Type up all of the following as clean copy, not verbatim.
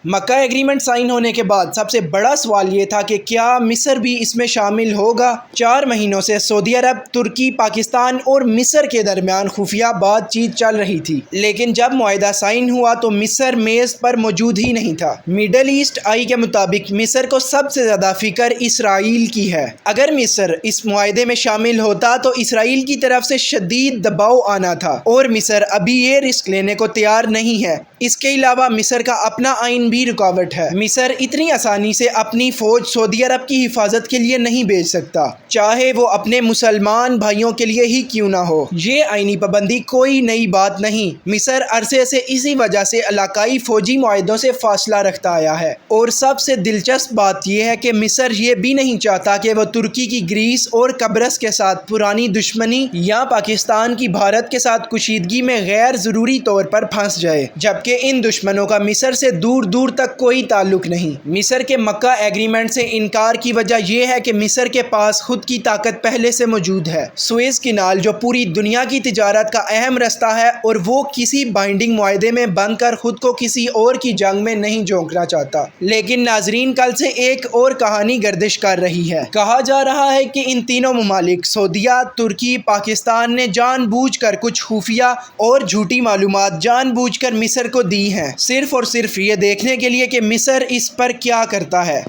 مکہ agreement sign ہونے کے بعد سب سے بڑا سوال یہ تھا کہ کیا مصر بھی اس میں شامل ہوگا۔ 4 مہینوں سے سعودی عرب، ترکی، پاکستان اور مصر کے درمیان خفیہ بات چیت چل رہی تھی، لیکن جب معاہدہ سائن ہوا تو مصر میز پر موجود ہی نہیں تھا۔ مڈل ایسٹ آئی کے مطابق مصر کو سب سے زیادہ فکر اسرائیل کی ہے۔ اگر مصر اس معاہدے میں شامل ہوتا تو اسرائیل کی طرف سے شدید دباؤ آنا تھا، اور مصر ابھی یہ رسک لینے کو تیار نہیں ہے۔ اس کے علاوہ مصر کا اپنا آئین بھی رکاوٹ ہے۔ مصر اتنی آسانی سے اپنی فوج سعودی عرب کی حفاظت کے لیے نہیں بھیج سکتا، چاہے وہ اپنے مسلمان بھائیوں کے لیے ہی کیوں نہ ہو۔ یہ آئینی پابندی کوئی نئی بات نہیں۔ مصر عرصے سے اسی وجہ سے علاقائی فوجی معاہدوں سے فاصلہ رکھتا آیا ہے، اور سب سے دلچسپ بات یہ ہے کہ مصر یہ بھی نہیں چاہتا کہ وہ ترکی کی گریس اور قبرص کے ساتھ پرانی دشمنی یا پاکستان کی بھارت کے ساتھ کشیدگی میں غیر ضروری طور پر پھنس جائے، جبکہ ان دشمنوں کا مصر سے دور دور تک کوئی تعلق نہیں۔ مصر کے مکہ ایگریمنٹ سے انکار کی وجہ یہ ہے کہ مصر کے پاس خود کی طاقت پہلے سے موجود ہے۔ سوئز کینال جو پوری دنیا کی تجارت کا اہم رستہ ہے، اور وہ کسی بائنڈنگ معاہدے میں بند کر خود کو کسی اور کی جنگ میں نہیں جھونکنا چاہتا۔ لیکن ناظرین، کل سے ایک اور کہانی گردش کر رہی ہے۔ کہا جا رہا ہے کہ ان تینوں ممالک سعودیہ، ترکی، پاکستان نے جان بوجھ کر کچھ خفیہ اور جھوٹی معلومات جان بوجھ کر مصر کو دی ہیں، صرف اور صرف یہ دیکھنے کے لیے کہ مصر اس پر کیا کرتا ہے۔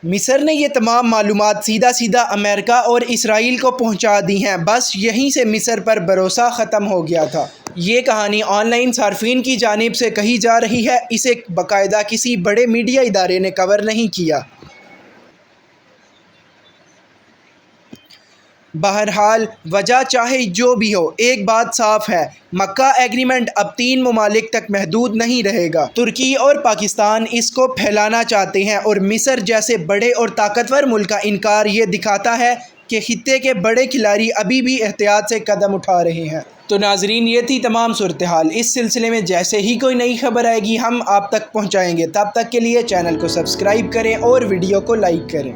مصر نے یہ تمام معلومات سیدھا سیدھا امریکہ اور اسرائیل کو پہنچا دی ہیں، بس یہیں سے مصر پر بھروسہ ختم ہو گیا تھا۔ یہ کہانی آن لائن صارفین کی جانب سے کہی جا رہی ہے، اسے باقاعدہ کسی بڑے میڈیا ادارے نے کور نہیں کیا۔ بہرحال وجہ چاہے جو بھی ہو، ایک بات صاف ہے، مکہ ایگریمنٹ اب 3 ممالک تک محدود نہیں رہے گا۔ ترکی اور پاکستان اس کو پھیلانا چاہتے ہیں، اور مصر جیسے بڑے اور طاقتور ملک کا انکار یہ دکھاتا ہے کہ خطے کے بڑے کھلاڑی ابھی بھی احتیاط سے قدم اٹھا رہے ہیں۔ تو ناظرین، یہ تھی تمام صورتحال۔ اس سلسلے میں جیسے ہی کوئی نئی خبر آئے گی ہم آپ تک پہنچائیں گے۔ تب تک کے لیے چینل کو سبسکرائب کریں اور ویڈیو کو لائک کریں۔